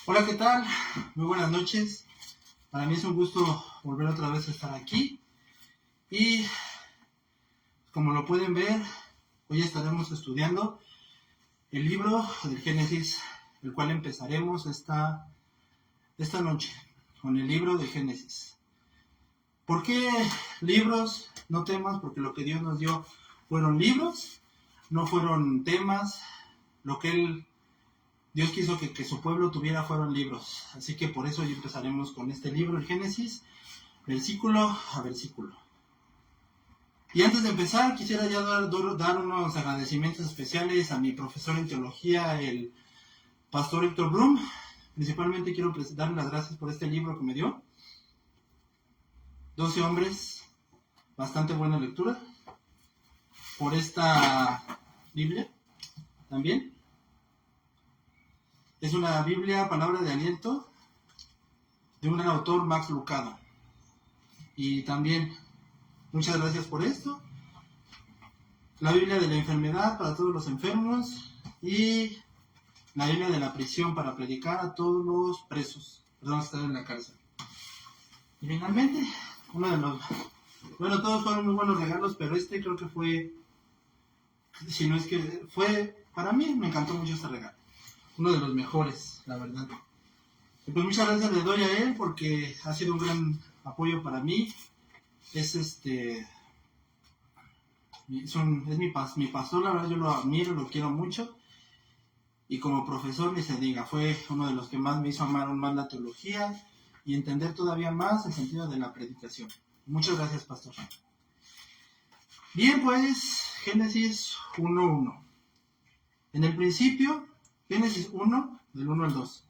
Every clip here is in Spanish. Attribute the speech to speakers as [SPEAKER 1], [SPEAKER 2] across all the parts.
[SPEAKER 1] Hola, ¿qué tal? Muy buenas noches. Para mí es un gusto volver otra vez a estar aquí. Y como lo pueden ver, hoy estaremos estudiando el libro del Génesis, el cual empezaremos esta noche con el libro de Génesis. ¿Por qué libros, no temas? Porque lo que Dios nos dio fueron libros, no fueron temas. Lo que Dios quiso que su pueblo tuviera fueron libros. Así que por eso hoy empezaremos con este libro, el Génesis, versículo a versículo. Y antes de empezar, quisiera ya dar unos agradecimientos especiales a mi profesor en teología, el pastor Héctor Brum. Principalmente quiero darle las gracias por este libro que me dio. 12 hombres, bastante buena lectura. Por esta Biblia también. Es una Biblia, palabra de aliento, de un gran autor, Max Lucado. Y también, muchas gracias por esto. La Biblia de la enfermedad para todos los enfermos y la Biblia de la prisión para predicar a todos los presos, que están en la cárcel. Y finalmente, todos fueron muy buenos regalos, pero este creo que fue, para mí me encantó mucho este regalo. Uno de los mejores, la verdad. Y pues muchas gracias le doy a él porque ha sido un gran apoyo para mí. Es mi pastor, la verdad yo lo admiro, lo quiero mucho. Y como profesor, ni se diga, fue uno de los que más me hizo amar más la teología y entender todavía más el sentido de la predicación. Muchas gracias, pastor. Bien, pues, Génesis 1:1. En el principio, Génesis 1, del 1 al 2.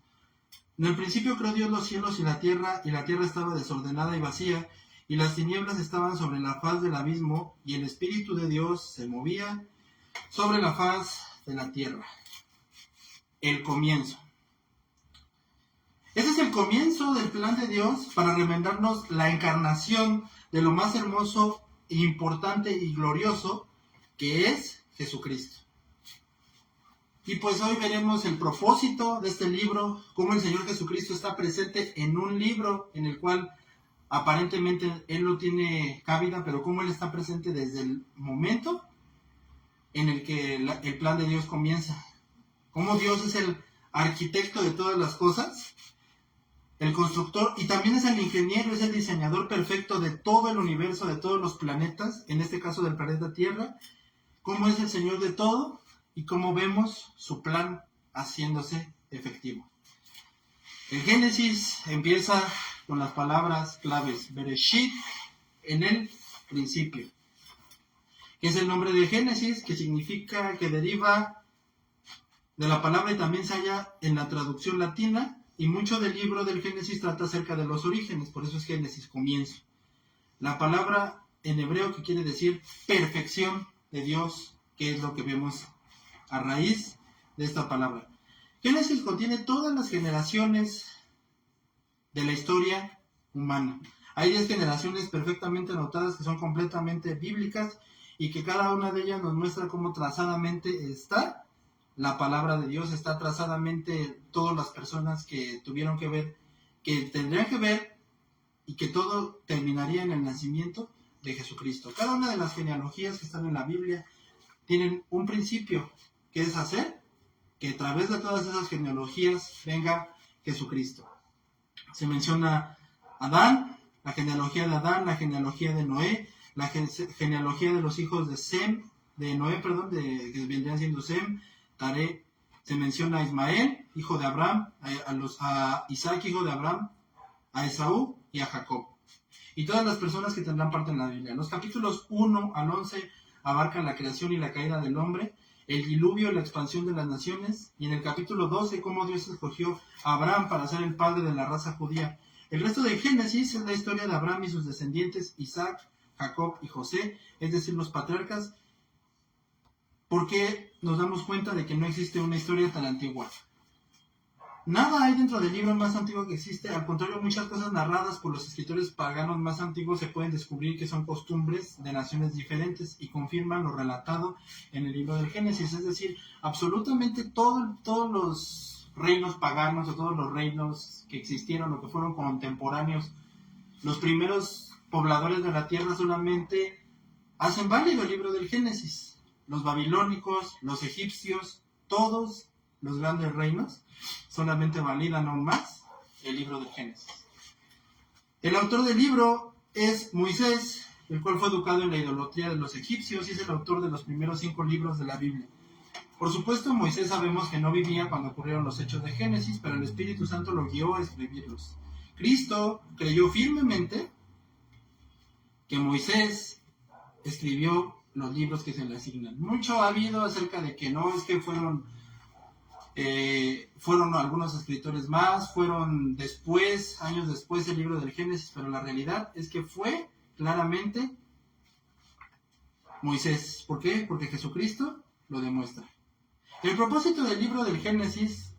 [SPEAKER 1] En el principio creó Dios los cielos y la tierra estaba desordenada y vacía, y las tinieblas estaban sobre la faz del abismo, y el Espíritu de Dios se movía sobre la faz de la tierra. El comienzo. Ese es el comienzo del plan de Dios para remendarnos la encarnación de lo más hermoso, importante y glorioso que es Jesucristo. Y pues hoy veremos el propósito de este libro, cómo el Señor Jesucristo está presente en un libro en el cual aparentemente Él no tiene cabida, pero cómo Él está presente desde el momento en el que el plan de Dios comienza. Cómo Dios es el arquitecto de todas las cosas, el constructor, y también es el ingeniero, es el diseñador perfecto de todo el universo, de todos los planetas, en este caso del planeta Tierra, cómo es el Señor de todo, y cómo vemos su plan haciéndose efectivo. El Génesis empieza con las palabras claves, Bereshit, en el principio, que es el nombre de Génesis, que significa, que deriva de la palabra y también se halla en la traducción latina, y mucho del libro del Génesis trata acerca de los orígenes, por eso es Génesis, comienzo. La palabra en hebreo que quiere decir perfección de Dios, que es lo que vemos a raíz de esta palabra. Génesis contiene todas las generaciones de la historia humana. Hay 10 generaciones perfectamente anotadas que son completamente bíblicas y que cada una de ellas nos muestra cómo trazadamente está la palabra de Dios, está trazadamente todas las personas que tuvieron que ver, que tendrían que ver, y que todo terminaría en el nacimiento de Jesucristo. Cada una de las genealogías que están en la Biblia tienen un principio, que es hacer que a través de todas esas genealogías venga Jesucristo. Se menciona Adán, la genealogía de Adán, la genealogía de Noé, la genealogía de los hijos de Noé, que vendrían siendo Sem, Taré. Se menciona a Ismael, hijo de Abraham, a Isaac, hijo de Abraham, a Esaú y a Jacob. Y todas las personas que tendrán parte en la Biblia. Los capítulos 1 al 11 abarcan la creación y la caída del hombre, el diluvio y la expansión de las naciones, y en el capítulo 12 cómo Dios escogió a Abraham para ser el padre de la raza judía. El resto de Génesis es la historia de Abraham y sus descendientes, Isaac, Jacob y José, es decir, los patriarcas, porque nos damos cuenta de que no existe una historia tan antigua. Nada hay dentro del libro más antiguo que existe, al contrario, muchas cosas narradas por los escritores paganos más antiguos se pueden descubrir que son costumbres de naciones diferentes y confirman lo relatado en el libro del Génesis, es decir, absolutamente todos los reinos paganos o todos los reinos que existieron o que fueron contemporáneos, los primeros pobladores de la tierra solamente hacen válido el libro del Génesis. Los babilónicos, los egipcios, todos los grandes reinos solamente validan aún más el libro del Génesis. El autor del libro es Moisés, el cual fue educado en la idolatría de los egipcios y es el autor de los primeros 5 libros de la Biblia. Por supuesto, Moisés sabemos que no vivía cuando ocurrieron los hechos de Génesis, pero el Espíritu Santo lo guió a escribirlos. Cristo creyó firmemente que Moisés escribió los libros que se le asignan. Mucho ha habido acerca de que no es que fueron algunos escritores más, fueron después, años después del libro del Génesis, pero la realidad es que fue claramente Moisés. ¿Por qué? Porque Jesucristo lo demuestra. El propósito del libro del Génesis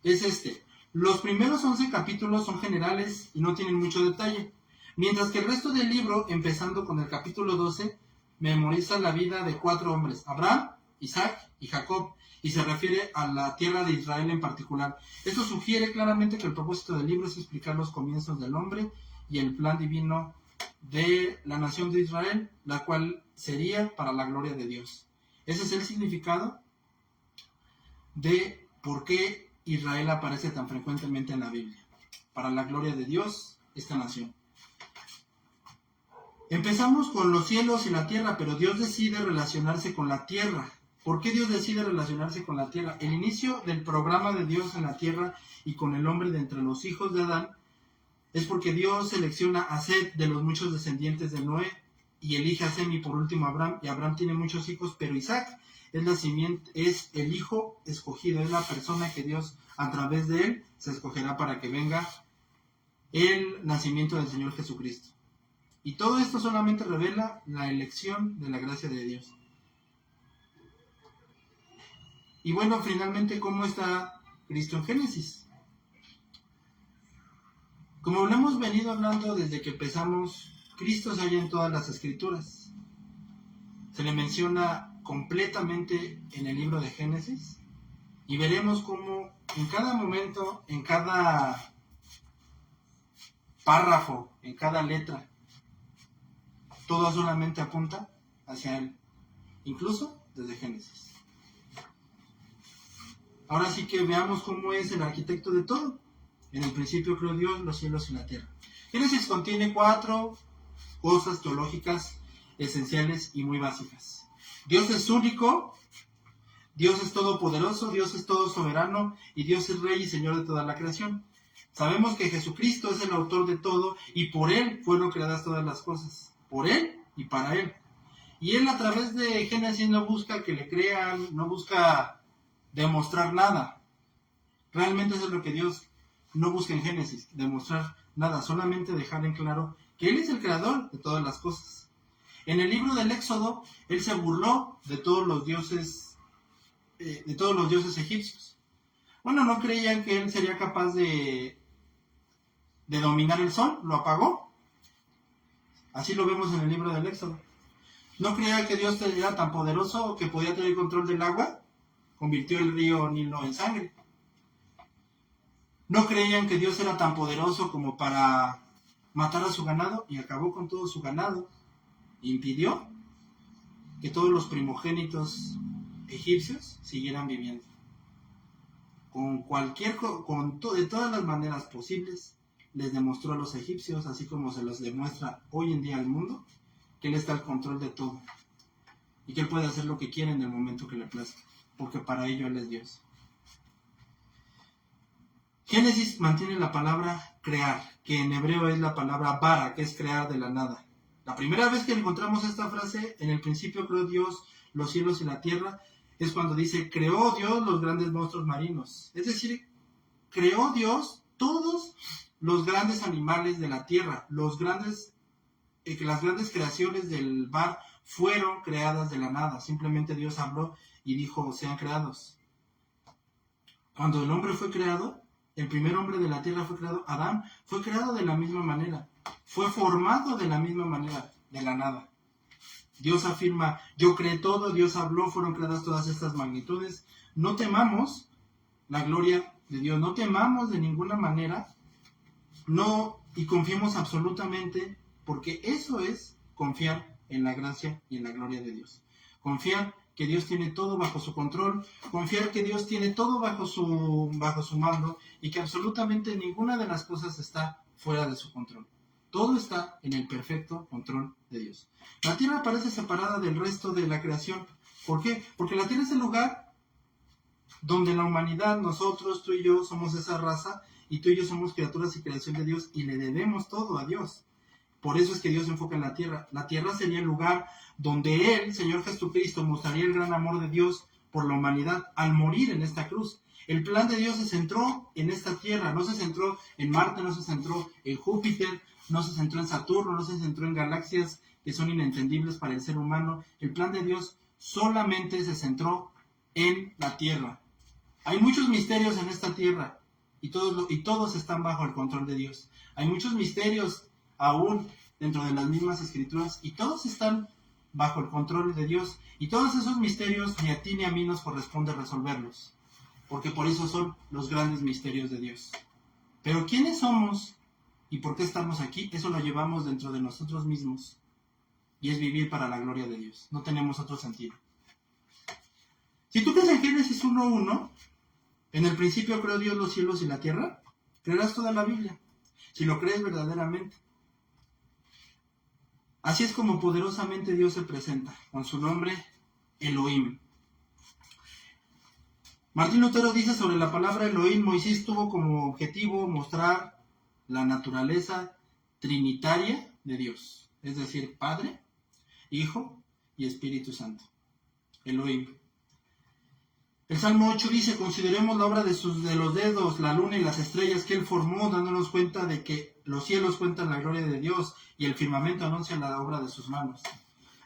[SPEAKER 1] es este. Los primeros 11 capítulos son generales y no tienen mucho detalle, mientras que el resto del libro, empezando con el capítulo 12, memoriza la vida de 4 hombres, Abraham, Isaac y Jacob, y se refiere a la tierra de Israel en particular. Esto sugiere claramente que el propósito del libro es explicar los comienzos del hombre y el plan divino de la nación de Israel, la cual sería para la gloria de Dios. Ese es el significado de por qué Israel aparece tan frecuentemente en la Biblia. Para la gloria de Dios, esta nación. Empezamos con los cielos y la tierra, pero Dios decide relacionarse con la tierra. ¿Por qué Dios decide relacionarse con la tierra? El inicio del programa de Dios en la tierra y con el hombre de entre los hijos de Adán es porque Dios selecciona a Set de los muchos descendientes de Noé y elige a Sem y por último a Abraham, y Abraham tiene muchos hijos, pero Isaac es el hijo escogido, es la persona que Dios a través de él se escogerá para que venga el nacimiento del Señor Jesucristo. Y todo esto solamente revela la elección de la gracia de Dios. Y bueno, finalmente, ¿cómo está Cristo en Génesis? Como lo hemos venido hablando desde que empezamos, Cristo se halla en todas las Escrituras. Se le menciona completamente en el libro de Génesis y veremos cómo en cada momento, en cada párrafo, en cada letra, todo solamente apunta hacia Él, incluso desde Génesis. Ahora sí que veamos cómo es el arquitecto de todo. En el principio creó Dios los cielos y la tierra. Génesis contiene 4 cosas teológicas esenciales y muy básicas. Dios es único, Dios es todopoderoso, Dios es todo soberano y Dios es Rey y Señor de toda la creación. Sabemos que Jesucristo es el autor de todo y por Él fueron creadas todas las cosas. Por Él y para Él. Y Él a través de Génesis no busca que le crean, no busca demostrar nada. Realmente eso es lo que Dios no busca en Génesis, demostrar nada, solamente dejar en claro que Él es el creador de todas las cosas. En el libro del Éxodo, Él se burló de todos los dioses egipcios. Bueno, no creían que Él sería capaz de dominar el sol, lo apagó. Así lo vemos en el libro del Éxodo. No creían que Dios era tan poderoso que podía tener control del agua, convirtió el río Nilo en sangre. No creían que Dios era tan poderoso como para matar a su ganado y acabó con todo su ganado. Impidió que todos los primogénitos egipcios siguieran viviendo. De todas las maneras posibles, les demostró a los egipcios, así como se los demuestra hoy en día al mundo, que Él está al control de todo y que Él puede hacer lo que quiera en el momento que le plazca, porque para ello Él es Dios. Génesis mantiene la palabra crear, que en hebreo es la palabra bara, que es crear de la nada. La primera vez que encontramos esta frase, en el principio creó Dios los cielos y la tierra, es cuando dice, creó Dios los grandes monstruos marinos. Es decir, creó Dios todos los grandes animales de la tierra, las grandes creaciones del mar fueron creadas de la nada. Simplemente Dios habló y dijo, sean creados. Cuando el hombre fue creado, el primer hombre de la tierra fue creado, Adán, fue creado de la misma manera, fue formado de la misma manera, de la nada. Dios afirma, yo creé todo, Dios habló, fueron creadas todas estas magnitudes. No temamos la gloria de Dios. No temamos de ninguna manera, no, y confiemos absolutamente, porque eso es confiar en la gracia y en la gloria de Dios. Confiar que Dios tiene todo bajo su control, confiar que Dios tiene todo bajo su mando y que absolutamente ninguna de las cosas está fuera de su control. Todo está en el perfecto control de Dios. La tierra parece separada del resto de la creación. ¿Por qué? Porque la tierra es el lugar donde la humanidad, nosotros, tú y yo, somos esa raza, y tú y yo somos criaturas y creación de Dios, y le debemos todo a Dios. Por eso es que Dios se enfoca en la tierra. La tierra sería el lugar donde Él, Señor Jesucristo, mostraría el gran amor de Dios por la humanidad al morir en esta cruz. El plan de Dios se centró en esta tierra, no se centró en Marte, no se centró en Júpiter, no se centró en Saturno, no se centró en galaxias que son inentendibles para el ser humano. El plan de Dios solamente se centró en la tierra. Hay muchos misterios en esta tierra y todos están bajo el control de Dios. Hay muchos misterios aún dentro de las mismas escrituras y todos están bajo el control de Dios. Y todos esos misterios ni a ti ni a mí nos corresponde resolverlos, porque por eso son los grandes misterios de Dios. Pero ¿quiénes somos y por qué estamos aquí? Eso lo llevamos dentro de nosotros mismos y es vivir para la gloria de Dios. No tenemos otro sentido. Si tú crees en Génesis 1:1, en el principio creó Dios los cielos y la tierra, creerás toda la Biblia, si lo crees verdaderamente. Así es como poderosamente Dios se presenta, con su nombre Elohim. Martín Lutero dice sobre la palabra Elohim: Moisés tuvo como objetivo mostrar la naturaleza trinitaria de Dios, es decir, Padre, Hijo y Espíritu Santo. Elohim. El Salmo 8 dice: consideremos la obra de los dedos, la luna y las estrellas que Él formó, dándonos cuenta de que los cielos cuentan la gloria de Dios y el firmamento anuncia la obra de sus manos.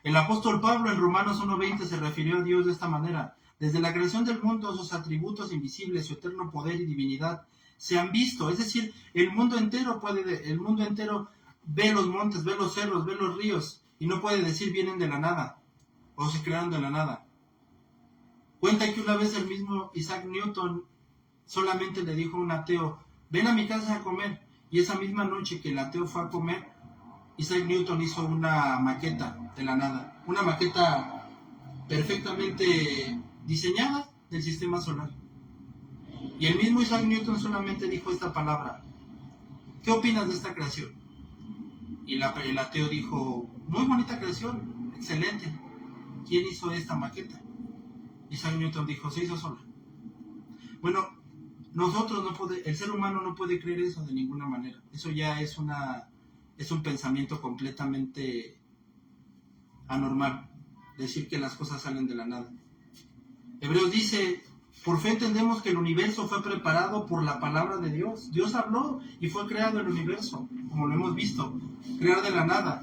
[SPEAKER 1] El apóstol Pablo en Romanos 1:20 se refirió a Dios de esta manera: desde la creación del mundo sus atributos invisibles, su eterno poder y divinidad se han visto. Es decir, el mundo entero ve los montes, ve los cerros, ve los ríos y no puede decir vienen de la nada o se crearon de la nada. Cuenta que una vez el mismo Isaac Newton solamente le dijo a un ateo: ven a mi casa a comer. Y esa misma noche que el ateo fue a comer, Isaac Newton hizo una maqueta de la nada. Una maqueta perfectamente diseñada del sistema solar. Y el mismo Isaac Newton solamente dijo esta palabra: ¿qué opinas de esta creación? Y el ateo dijo: muy bonita creación, excelente. ¿Quién hizo esta maqueta? Isaac Newton dijo: se hizo sola. Bueno, el ser humano no puede creer eso de ninguna manera. Eso ya es un pensamiento completamente anormal, decir que las cosas salen de la nada. Hebreos dice: por fe entendemos que el universo fue preparado por la palabra de Dios. Dios habló y fue creado el universo, como lo hemos visto, crear de la nada.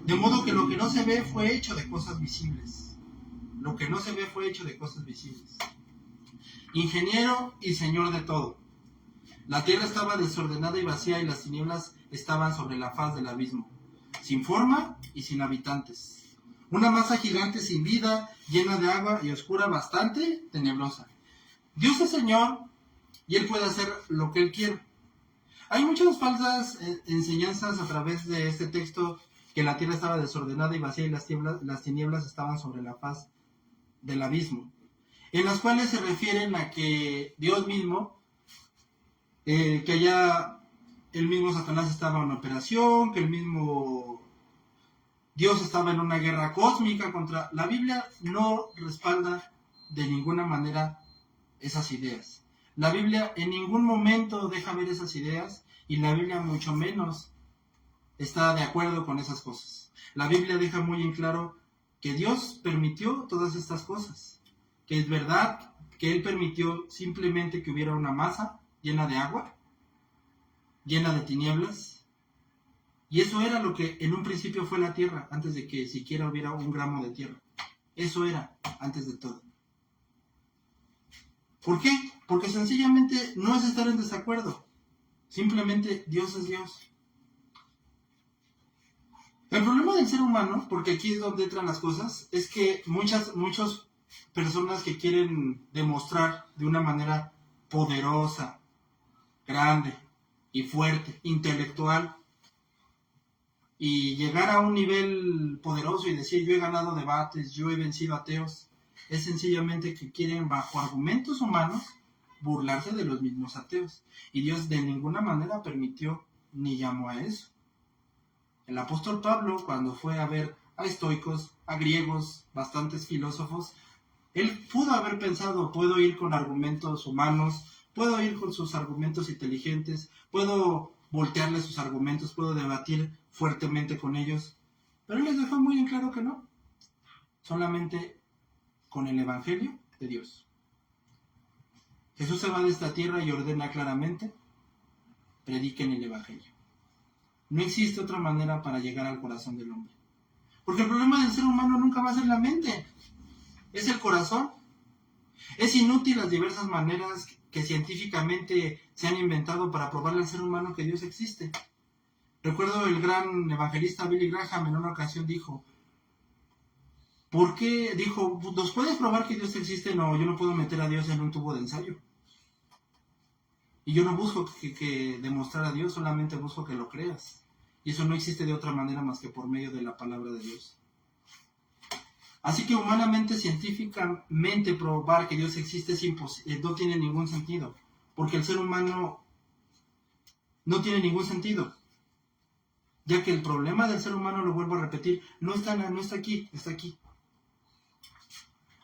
[SPEAKER 1] De modo que lo que no se ve fue hecho de cosas visibles. Lo que no se ve fue hecho de cosas visibles. Ingeniero y señor de todo. La tierra estaba desordenada y vacía y las tinieblas estaban sobre la faz del abismo, sin forma y sin habitantes. Una masa gigante sin vida, llena de agua y oscura, bastante tenebrosa. Dios es Señor y Él puede hacer lo que Él quiere. Hay muchas falsas enseñanzas a través de este texto, que la tierra estaba desordenada y vacía y las tinieblas estaban sobre la faz del abismo, en las cuales se refieren a que Dios mismo, que ya el mismo Satanás estaba en operación, que el mismo Dios estaba en una guerra cósmica contra... La Biblia no respalda de ninguna manera esas ideas. La Biblia en ningún momento deja ver esas ideas, y la Biblia mucho menos está de acuerdo con esas cosas. La Biblia deja muy en claro que Dios permitió todas estas cosas, que es verdad que Él permitió simplemente que hubiera una masa llena de agua, llena de tinieblas, y eso era lo que en un principio fue la tierra, antes de que siquiera hubiera un gramo de tierra. Eso era antes de todo. ¿Por qué? Porque sencillamente no es estar en desacuerdo, simplemente Dios es Dios. El problema del ser humano, porque aquí es donde entran las cosas, es que muchas personas que quieren demostrar de una manera poderosa, grande y fuerte, intelectual, y llegar a un nivel poderoso y decir yo he ganado debates, yo he vencido ateos, es sencillamente que quieren bajo argumentos humanos burlarse de los mismos ateos. Y Dios de ninguna manera permitió ni llamó a eso. El apóstol Pablo, cuando fue a ver a estoicos, a griegos, bastantes filósofos, él pudo haber pensado, puedo ir con argumentos humanos, puedo ir con sus argumentos inteligentes, puedo voltearle sus argumentos, puedo debatir fuertemente con ellos, pero él les dejó muy en claro que no, solamente con el evangelio de Dios. Jesús se va de esta tierra y ordena claramente, prediquen el evangelio. No existe otra manera para llegar al corazón del hombre, porque el problema del ser humano nunca va a ser la mente, es el corazón. Es inútil las diversas maneras que científicamente se han inventado para probarle al ser humano que Dios existe. Recuerdo el gran evangelista Billy Graham en una ocasión dijo, ¿por qué? Dijo, ¿nos puedes probar que Dios existe? No, yo no puedo meter a Dios en un tubo de ensayo. Y yo no busco que demostrar a Dios, solamente busco que lo creas. Y eso no existe de otra manera más que por medio de la palabra de Dios. Así que humanamente, científicamente, probar que Dios existe es no tiene ningún sentido, porque el ser humano no tiene ningún sentido, ya que el problema del ser humano, lo vuelvo a repetir, no está aquí, está aquí.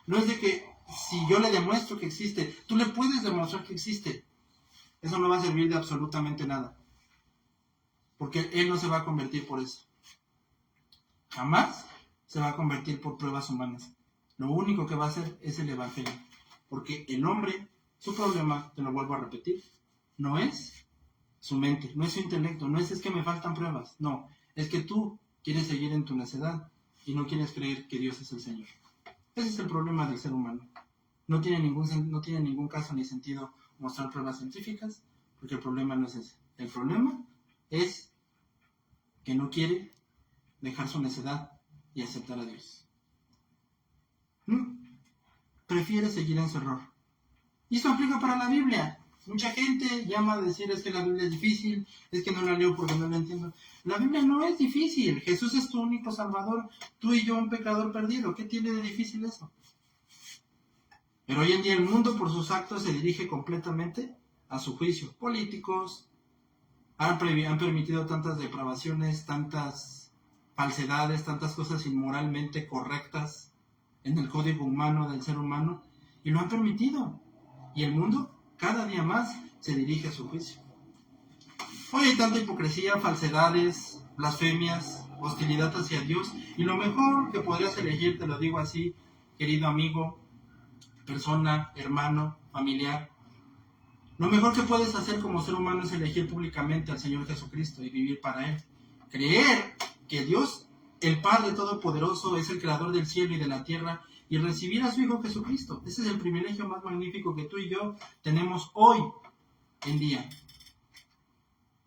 [SPEAKER 1] No es de que si yo le demuestro que existe, tú le puedes demostrar que existe, eso no va a servir de absolutamente nada, porque Él no se va a convertir por eso, jamás se va a convertir por pruebas humanas. Lo único que va a hacer es el evangelio. Porque el hombre, su problema, te lo vuelvo a repetir, no es su mente, no es su intelecto, no es que me faltan pruebas. No, es que tú quieres seguir en tu necedad y no quieres creer que Dios es el Señor. Ese es el problema del ser humano. No tiene ningún caso ni sentido mostrar pruebas científicas, porque el problema no es ese. El problema es que no quiere dejar su necedad y aceptar a Dios. Prefiere seguir en su error. Y esto aplica para la Biblia. Mucha gente llama a decir es que la Biblia es difícil, es que no la leo porque no la entiendo. La Biblia no es difícil. Jesús es tu único Salvador, tú y yo un pecador perdido. ¿Qué tiene de difícil eso? Pero hoy en día el mundo por sus actos se dirige completamente a su juicio. Políticos han permitido tantas depravaciones, tantas falsedades, tantas cosas inmoralmente correctas en el código humano del ser humano, y lo han permitido. Y el mundo cada día más se dirige a su juicio. Hoy hay tanta hipocresía, falsedades, blasfemias, hostilidad hacia Dios, y lo mejor que podrías elegir, te lo digo así, querido amigo, persona, hermano, familiar, lo mejor que puedes hacer como ser humano es elegir públicamente al Señor Jesucristo y vivir para Él. Creer que Dios, el Padre Todopoderoso, es el creador del cielo y de la tierra, y recibir a su Hijo Jesucristo. Ese es el privilegio más magnífico que tú y yo tenemos hoy en día.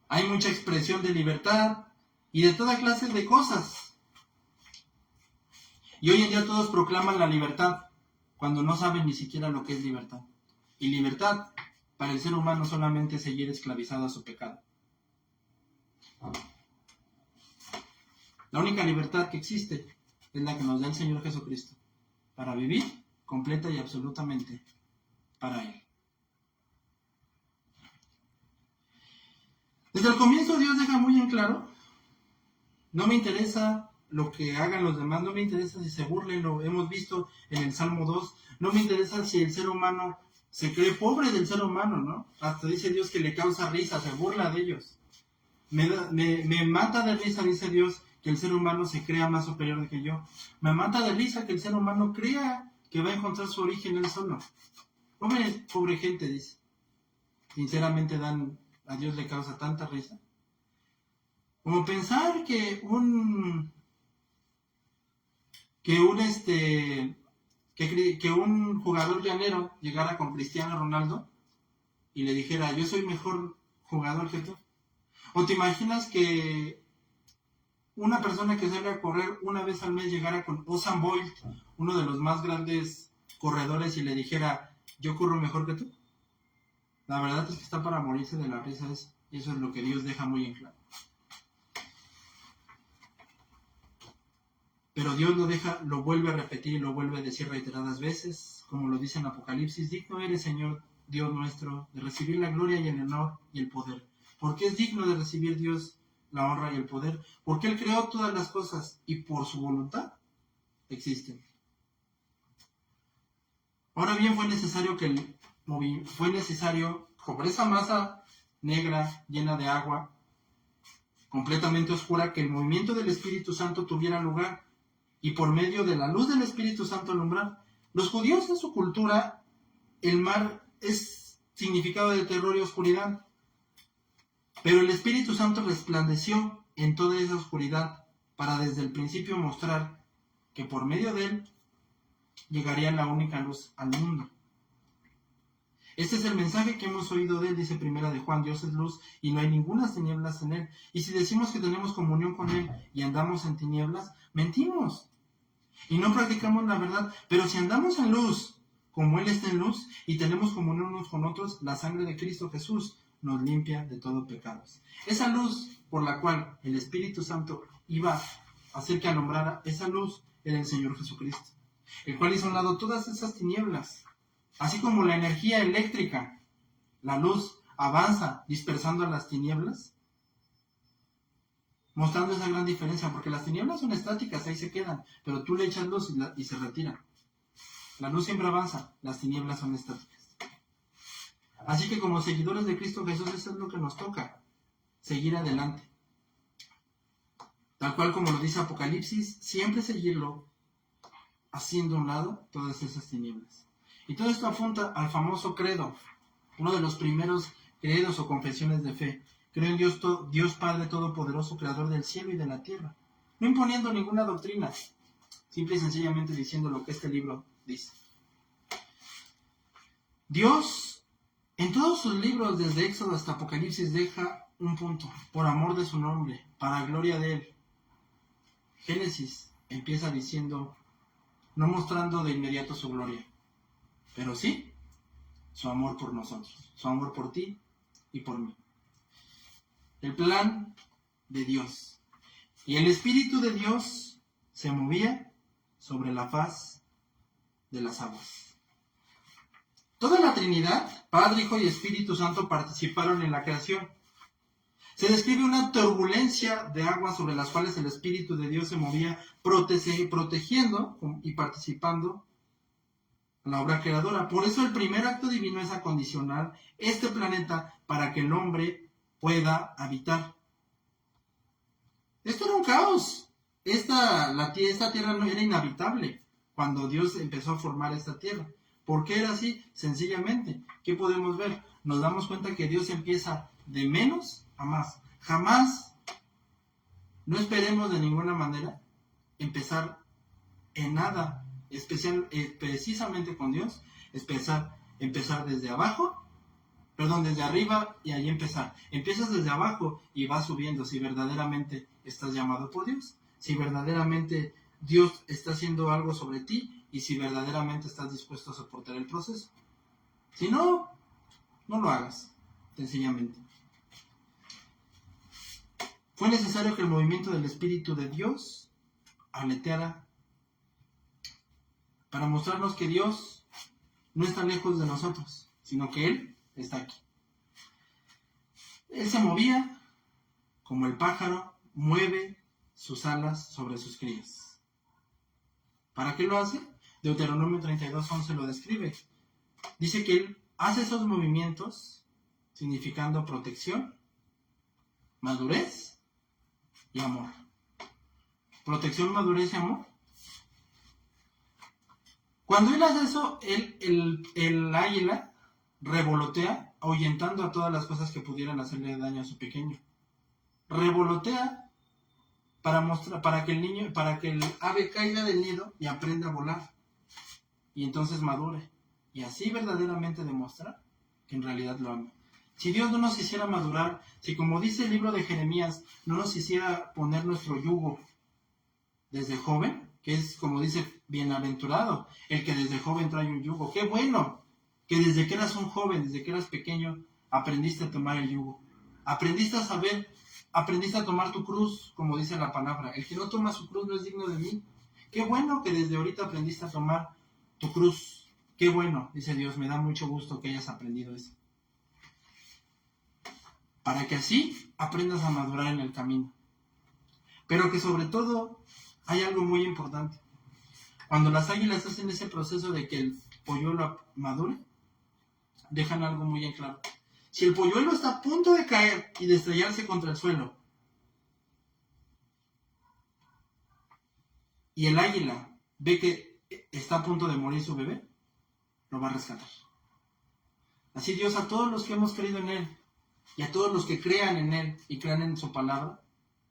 [SPEAKER 1] Hay mucha expresión de libertad y de toda clase de cosas. Y hoy en día todos proclaman la libertad cuando no saben ni siquiera lo que es libertad. Y libertad para el ser humano solamente es seguir esclavizado a su pecado. La única libertad que existe es la que nos da el Señor Jesucristo, para vivir completa y absolutamente para Él. Desde el comienzo Dios deja muy en claro, no me interesa lo que hagan los demás, no me interesa si se burlen, lo hemos visto en el Salmo 2, no me interesa si el ser humano se cree pobre del ser humano, ¿no? Hasta dice Dios que le causa risa, se burla de ellos. Me mata de risa, dice Dios, que el ser humano se crea más superior que yo. Me mata de risa que el ser humano crea que va a encontrar su origen él solo. Pobre gente, dice. Sinceramente a Dios le causa tanta risa. Como pensar que un jugador llanero llegara con Cristiano Ronaldo y le dijera, yo soy mejor jugador que tú. ¿O te imaginas que una persona que sale a correr una vez al mes llegara con Usain Bolt, uno de los más grandes corredores, y le dijera, yo corro mejor que tú? La verdad es que está para morirse de la risa, y eso es lo que Dios deja muy en claro. Pero Dios lo vuelve a repetir y lo vuelve a decir reiteradas veces, como lo dice en Apocalipsis: digno eres, Señor Dios nuestro, de recibir la gloria y el honor y el poder. ¿Por qué es digno de recibir Dios la honra y el poder? Porque Él creó todas las cosas y por su voluntad existen. Ahora bien, fue necesario sobre esa masa negra llena de agua, completamente oscura, que el movimiento del Espíritu Santo tuviera lugar, y por medio de la luz del Espíritu Santo alumbrar. Los judíos, en su cultura, el mar es significado de terror y oscuridad, pero el Espíritu Santo resplandeció en toda esa oscuridad para desde el principio mostrar que por medio de él llegaría la única luz al mundo. Este es el mensaje que hemos oído de él, dice Primera de Juan: Dios es luz y no hay ninguna tinieblas en él. Y si decimos que tenemos comunión con él y andamos en tinieblas, mentimos y no practicamos la verdad. Pero si andamos en luz, como él está en luz, y tenemos comunión unos con otros, la sangre de Cristo Jesús nos limpia de todo pecado. Esa luz por la cual el Espíritu Santo iba a hacer que alumbrara, esa luz era el Señor Jesucristo, el cual hizo a un lado todas esas tinieblas. Así como la energía eléctrica, la luz avanza dispersando a las tinieblas, mostrando esa gran diferencia, porque las tinieblas son estáticas, ahí se quedan, pero tú le echas luz y se retiran. La luz siempre avanza, las tinieblas son estáticas. Así que como seguidores de Cristo Jesús, eso es lo que nos toca, seguir adelante. Tal cual como lo dice Apocalipsis, siempre seguirlo, haciendo a un lado todas esas tinieblas. Y todo esto apunta al famoso credo, uno de los primeros credos o confesiones de fe. Creo en Dios Padre Todopoderoso, Creador del cielo y de la tierra. No imponiendo ninguna doctrina, simple y sencillamente diciendo lo que este libro dice. Dios, en todos sus libros, desde Éxodo hasta Apocalipsis, deja un punto: por amor de su nombre, para gloria de él. Génesis empieza diciendo, no mostrando de inmediato su gloria, pero sí su amor por nosotros, su amor por ti y por mí. El plan de Dios. Y el Espíritu de Dios se movía sobre la faz de las aguas. Toda la Trinidad, Padre, Hijo y Espíritu Santo, participaron en la creación. Se describe una turbulencia de aguas sobre las cuales el Espíritu de Dios se movía, protegiendo y participando en la obra creadora. Por eso el primer acto divino es acondicionar este planeta para que el hombre pueda habitar. Esto era un caos. Esta tierra no era inhabitable cuando Dios empezó a formar esta tierra. ¿Por qué era así? Sencillamente, ¿qué podemos ver? Nos damos cuenta que Dios empieza de menos a más. Jamás, no esperemos de ninguna manera empezar en nada especial, precisamente con Dios, empezar desde abajo, desde arriba, y ahí empezar. Empiezas desde abajo y vas subiendo si verdaderamente estás llamado por Dios, si verdaderamente Dios está haciendo algo sobre ti y si verdaderamente estás dispuesto a soportar el proceso. Si no, no lo hagas, sencillamente. Fue necesario que el movimiento del Espíritu de Dios aleteara para mostrarnos que Dios no está lejos de nosotros, sino que Él está aquí. Él se movía como el pájaro mueve sus alas sobre sus crías. ¿Para qué lo hace? Deuteronomio 32:11 lo describe. Dice que Él hace esos movimientos significando protección, madurez y amor. Protección, madurez y amor. Cuando Él hace eso, el águila revolotea, ahuyentando a todas las cosas que pudieran hacerle daño a su pequeño. Revolotea para que el ave caiga del nido y aprenda a volar. Y entonces madure. Y así verdaderamente demostrar que en realidad lo ama. Si Dios no nos hiciera madurar, si como dice el libro de Jeremías, no nos hiciera poner nuestro yugo desde joven, que es como dice, bienaventurado el que desde joven trae un yugo, ¡qué bueno! que desde que eras un joven, desde que eras pequeño, aprendiste a tomar el yugo. Aprendiste a saber, aprendiste a tomar tu cruz, como dice la palabra. El que no toma su cruz no es digno de mí. Qué bueno que desde ahorita aprendiste a tomar tu cruz. Qué bueno, dice Dios, me da mucho gusto que hayas aprendido eso. Para que así aprendas a madurar en el camino. Pero que sobre todo hay algo muy importante. Cuando las águilas hacen ese proceso de que el polluelo madure, dejan algo muy en claro. Si el polluelo está a punto de caer y de estrellarse contra el suelo, y el águila ve que está a punto de morir su bebé, lo va a rescatar. Así Dios a todos los que hemos creído en Él, y a todos los que crean en Él y crean en su palabra,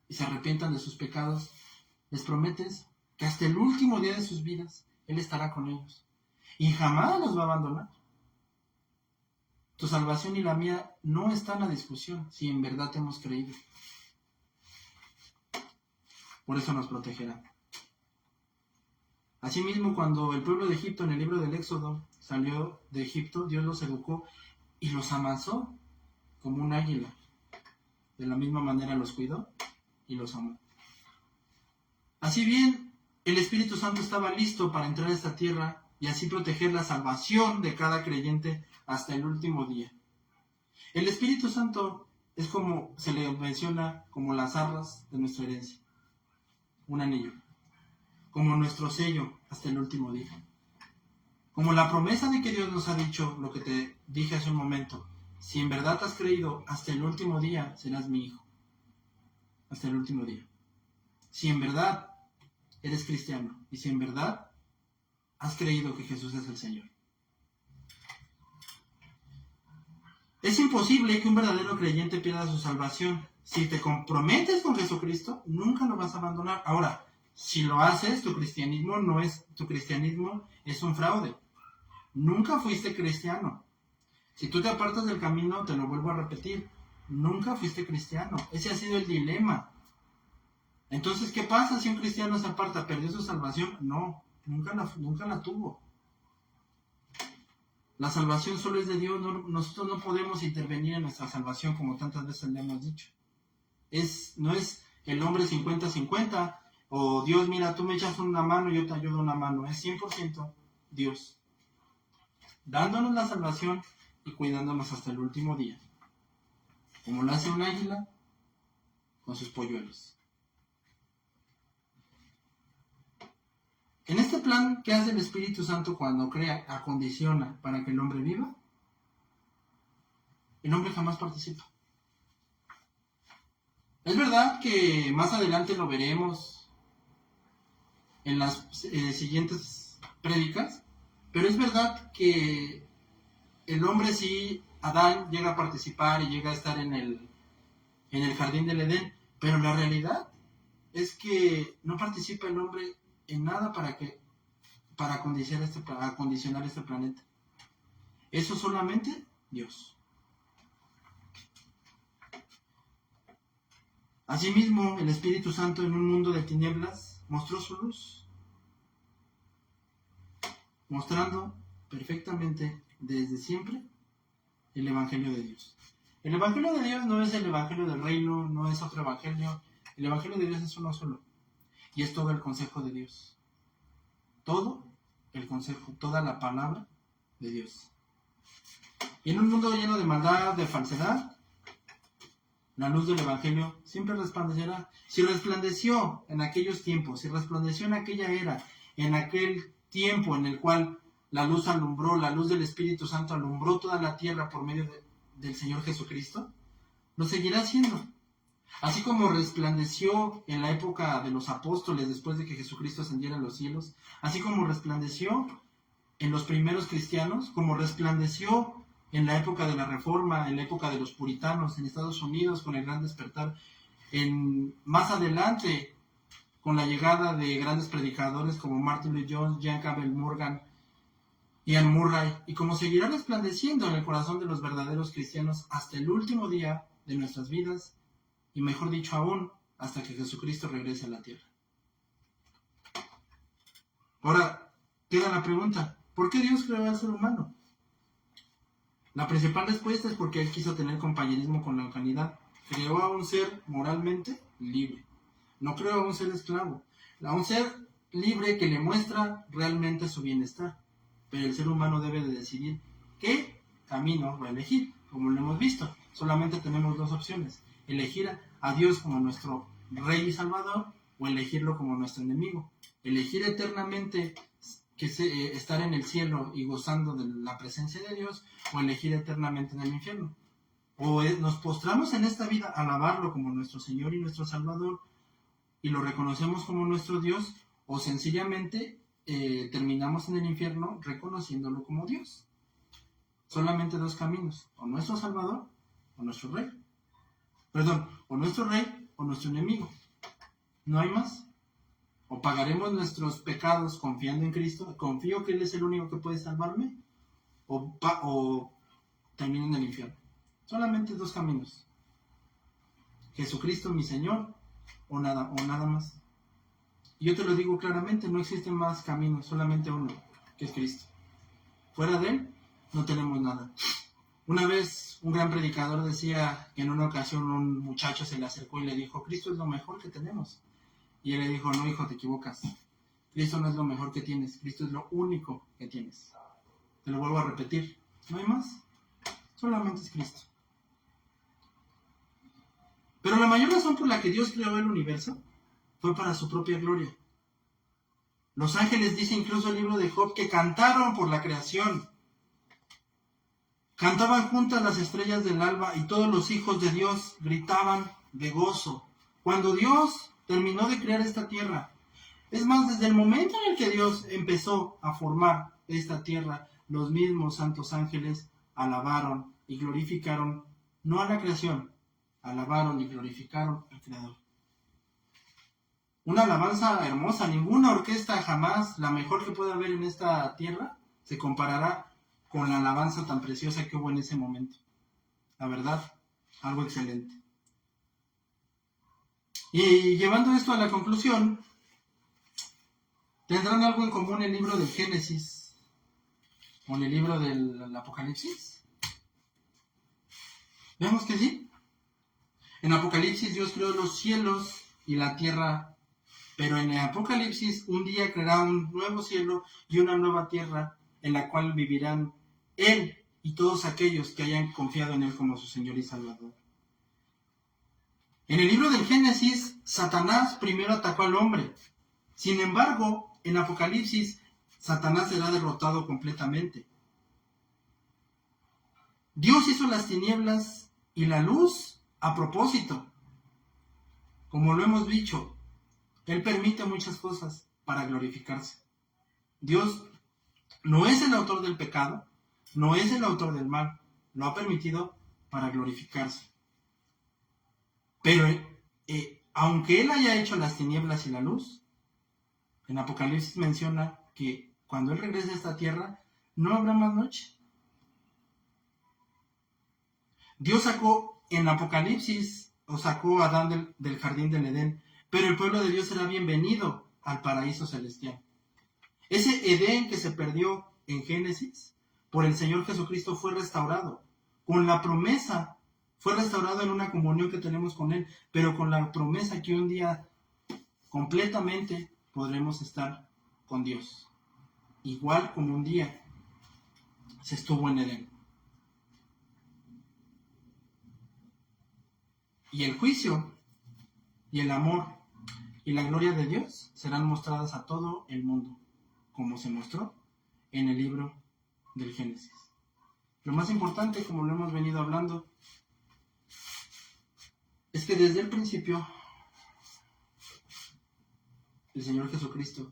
[SPEAKER 1] y se arrepientan de sus pecados, les prometes que hasta el último día de sus vidas Él estará con ellos. Y jamás los va a abandonar. Tu salvación y la mía no están a discusión si en verdad te hemos creído. Por eso nos protegerá. Asimismo, cuando el pueblo de Egipto en el libro del Éxodo salió de Egipto, Dios los educó y los amansó como un águila. De la misma manera los cuidó y los amó. Así bien, el Espíritu Santo estaba listo para entrar a esta tierra y así proteger la salvación de cada creyente hasta el último día. El Espíritu Santo es como se le menciona como las arras de nuestra herencia, un anillo, como nuestro sello hasta el último día, como la promesa de que Dios nos ha dicho lo que te dije hace un momento: si en verdad has creído, hasta el último día serás mi hijo, hasta el último día. Si en verdad eres cristiano y si en verdad has creído que Jesús es el Señor. Es imposible que un verdadero creyente pierda su salvación. Si te comprometes con Jesucristo, nunca lo vas a abandonar. Ahora, si lo haces, tu cristianismo es un fraude. Nunca fuiste cristiano. Si tú te apartas del camino, te lo vuelvo a repetir, nunca fuiste cristiano. Ese ha sido el dilema. Entonces, ¿qué pasa si un cristiano se aparta? ¿Perdió su salvación? No, nunca la tuvo. La salvación solo es de Dios. Nosotros no podemos intervenir en nuestra salvación, como tantas veces le hemos dicho. No es el hombre 50-50, o Dios, mira, tú me echas una mano y yo te ayudo una mano. Es 100% Dios, dándonos la salvación y cuidándonos hasta el último día, como lo hace un águila con sus polluelos. En este plan, ¿qué hace el Espíritu Santo cuando crea, acondiciona para que el hombre viva? El hombre jamás participa. Es verdad que más adelante lo veremos en las siguientes prédicas, pero es verdad que el hombre sí, Adán, llega a participar y llega a estar en el jardín del Edén, pero la realidad es que no participa el hombre en nada para acondicionar este planeta. Eso solamente Dios. Asimismo, el Espíritu Santo en un mundo de tinieblas mostró su luz, mostrando perfectamente desde siempre el Evangelio de Dios. El Evangelio de Dios no es el Evangelio del reino, no es otro Evangelio. El Evangelio de Dios es uno solo. Y es todo el consejo de Dios. Todo el consejo, toda la palabra de Dios. Y en un mundo lleno de maldad, de falsedad, la luz del Evangelio siempre resplandecerá. Si resplandeció en aquellos tiempos, si resplandeció en aquella era, en aquel tiempo en el cual la luz alumbró, la luz del Espíritu Santo alumbró toda la tierra por medio del Señor Jesucristo, lo seguirá haciendo. Así como resplandeció en la época de los apóstoles después de que Jesucristo ascendiera a los cielos, así como resplandeció en los primeros cristianos, como resplandeció en la época de la Reforma, en la época de los puritanos en Estados Unidos con el Gran Despertar, más adelante con la llegada de grandes predicadores como Martin Lloyd Jones, Jan Campbell Morgan, Ian Murray, y como seguirá resplandeciendo en el corazón de los verdaderos cristianos hasta el último día de nuestras vidas, y mejor dicho aún, hasta que Jesucristo regrese a la tierra. Ahora, queda la pregunta, ¿por qué Dios creó al ser humano? La principal respuesta es porque Él quiso tener compañerismo con la humanidad. Creó a un ser moralmente libre. No creó a un ser esclavo. A un ser libre que le muestra realmente su bienestar. Pero el ser humano debe de decidir qué camino va a elegir. Como lo hemos visto, solamente tenemos dos opciones. Elegir a Dios como nuestro Rey y Salvador o elegirlo como nuestro enemigo. Elegir eternamente estar en el cielo y gozando de la presencia de Dios o elegir eternamente en el infierno. O nos postramos en esta vida a alabarlo como nuestro Señor y nuestro Salvador y lo reconocemos como nuestro Dios, o sencillamente terminamos en el infierno reconociéndolo como Dios. Solamente dos caminos, o nuestro Salvador o nuestro Rey. Perdón, o nuestro Rey o nuestro enemigo. No hay más. O pagaremos nuestros pecados confiando en Cristo, confío que Él es el único que puede salvarme, o termino en el infierno. Solamente dos caminos. Jesucristo mi Señor o nada más. Y yo te lo digo claramente, no existen más caminos, solamente uno, que es Cristo. Fuera de Él no tenemos nada. Una vez un gran predicador decía que en una ocasión un muchacho se le acercó y le dijo, Cristo es lo mejor que tenemos. Y él le dijo, no hijo, te equivocas. Cristo no es lo mejor que tienes, Cristo es lo único que tienes. Te lo vuelvo a repetir, no hay más, solamente es Cristo. Pero la mayor razón por la que Dios creó el universo fue para su propia gloria. Los ángeles, dice incluso el libro de Job, que cantaron por la creación. Cantaban juntas las estrellas del alba y todos los hijos de Dios gritaban de gozo. Cuando Dios terminó de crear esta tierra, es más, desde el momento en el que Dios empezó a formar esta tierra, los mismos santos ángeles alabaron y glorificaron, no a la creación, alabaron y glorificaron al Creador. Una alabanza hermosa, ninguna orquesta jamás, la mejor que pueda haber en esta tierra, se comparará con la alabanza tan preciosa que hubo en ese momento. La verdad, algo excelente. Y llevando esto a la conclusión, ¿tendrán algo en común el libro del Génesis con el libro del Apocalipsis? Vemos que sí. En Apocalipsis Dios creó los cielos y la tierra, pero en el Apocalipsis un día creará un nuevo cielo y una nueva tierra en la cual vivirán Él y todos aquellos que hayan confiado en Él como su Señor y Salvador. En el libro del Génesis, Satanás primero atacó al hombre. Sin embargo, en Apocalipsis, Satanás será derrotado completamente. Dios hizo las tinieblas y la luz a propósito. Como lo hemos dicho, Él permite muchas cosas para glorificarse. Dios no es el autor del pecado, no es el autor del mal, lo ha permitido para glorificarse. Pero aunque Él haya hecho las tinieblas y la luz, en Apocalipsis menciona que cuando Él regrese a esta tierra, no habrá más noche. Dios sacó en Apocalipsis, sacó a Adán del jardín del Edén, pero el pueblo de Dios será bienvenido al paraíso celestial. Ese Edén que se perdió en Génesis, por el Señor Jesucristo fue restaurado, con la promesa, fue restaurado en una comunión que tenemos con Él, pero con la promesa que un día completamente podremos estar con Dios, igual como un día se estuvo en Edén. Y el juicio y el amor y la gloria de Dios serán mostradas a todo el mundo, como se mostró en el libro del Génesis. Lo más importante, como lo hemos venido hablando, es que desde el principio el Señor Jesucristo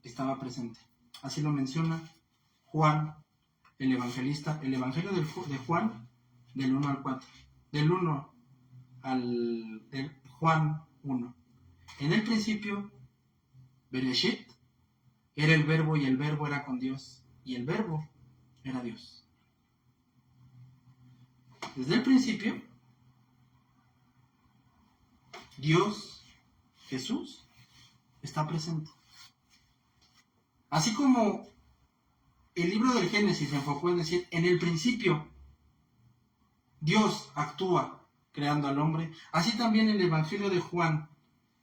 [SPEAKER 1] estaba presente. Así lo menciona Juan, el evangelista, el evangelio de Juan, del 1 al 4, del 1 del Juan 1. En el principio, Bereshit, era el verbo y el verbo era con Dios y el verbo era Dios. Desde el principio, Dios, Jesús, está presente. Así como el libro del Génesis se enfocó en decir, en el principio Dios actúa creando al hombre, así también el Evangelio de Juan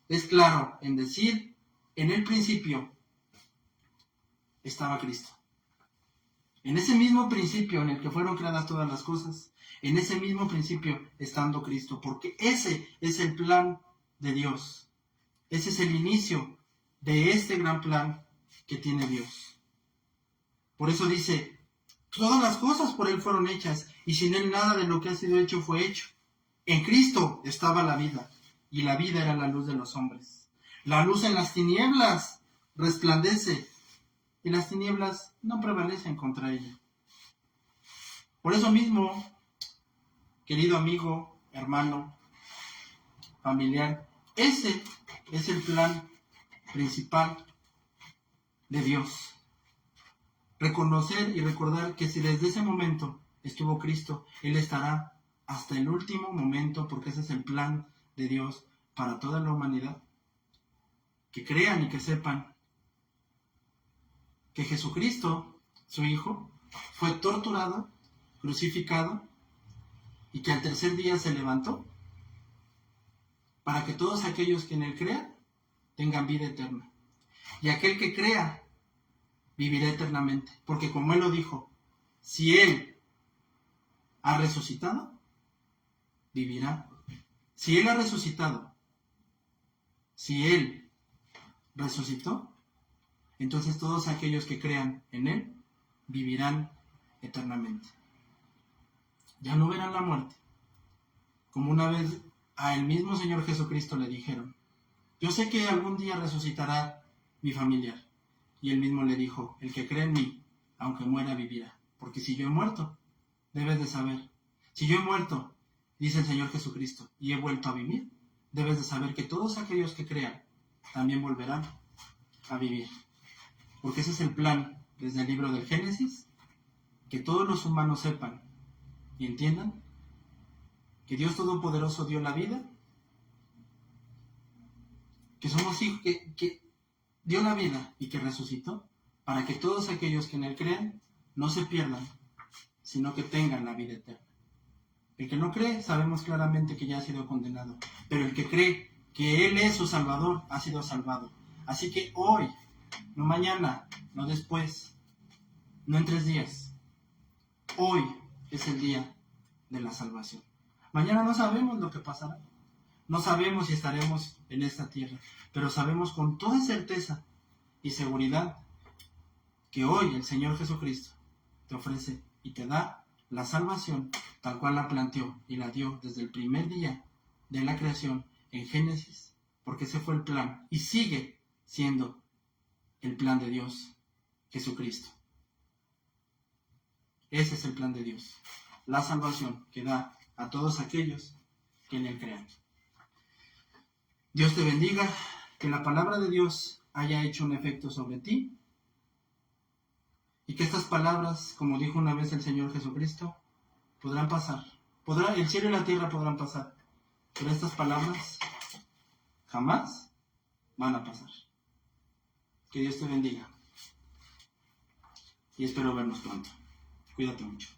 [SPEAKER 1] es claro en decir, en el principio estaba Cristo. En ese mismo principio en el que fueron creadas todas las cosas, en ese mismo principio estando Cristo, porque ese es el plan de Dios. Ese es el inicio de este gran plan que tiene Dios. Por eso dice, todas las cosas por Él fueron hechas, y sin Él nada de lo que ha sido hecho fue hecho. En Cristo estaba la vida, y la vida era la luz de los hombres. La luz en las tinieblas resplandece, y las tinieblas no prevalecen contra ella. Por eso mismo, querido amigo, hermano, familiar, ese es el plan principal de Dios. Reconocer y recordar que si desde ese momento estuvo Cristo, Él estará hasta el último momento, porque ese es el plan de Dios para toda la humanidad. Que crean y que sepan que Jesucristo, su Hijo, fue torturado, crucificado, y que al tercer día se levantó, para que todos aquellos que en Él crean tengan vida eterna. Y aquel que crea vivirá eternamente, porque como Él lo dijo, si Él ha resucitado, vivirá. Si Él ha resucitado, si Él resucitó, entonces todos aquellos que crean en Él vivirán eternamente. Ya no verán la muerte. Como una vez a el mismo Señor Jesucristo le dijeron, yo sé que algún día resucitará mi familiar. Y Él mismo le dijo, el que cree en mí, aunque muera, vivirá. Porque si yo he muerto, debes de saber. Si yo he muerto, dice el Señor Jesucristo, y he vuelto a vivir, debes de saber que todos aquellos que crean también volverán a vivir. Porque ese es el plan desde el libro del Génesis, que todos los humanos sepan y entiendan que Dios Todopoderoso dio la vida, que somos hijos, que dio la vida y que resucitó, para que todos aquellos que en Él crean no se pierdan, sino que tengan la vida eterna. El que no cree, sabemos claramente que ya ha sido condenado, pero el que cree que Él es su Salvador, ha sido salvado. Así que hoy, no mañana, no después, no en 3 días, hoy es el día de la salvación. Mañana no sabemos lo que pasará, no sabemos si estaremos en esta tierra, pero sabemos con toda certeza y seguridad que hoy el Señor Jesucristo te ofrece y te da la salvación tal cual la planteó y la dio desde el primer día de la creación en Génesis, porque ese fue el plan y sigue siendo el plan de Dios, Jesucristo. Ese es el plan de Dios, la salvación que da a todos aquellos que en Él crean. Dios te bendiga, que la palabra de Dios haya hecho un efecto sobre ti y que estas palabras, como dijo una vez el Señor Jesucristo, podrán pasar. El cielo y la tierra podrán pasar, pero estas palabras jamás van a pasar. Que Dios te bendiga y espero vernos pronto. Cuídate mucho.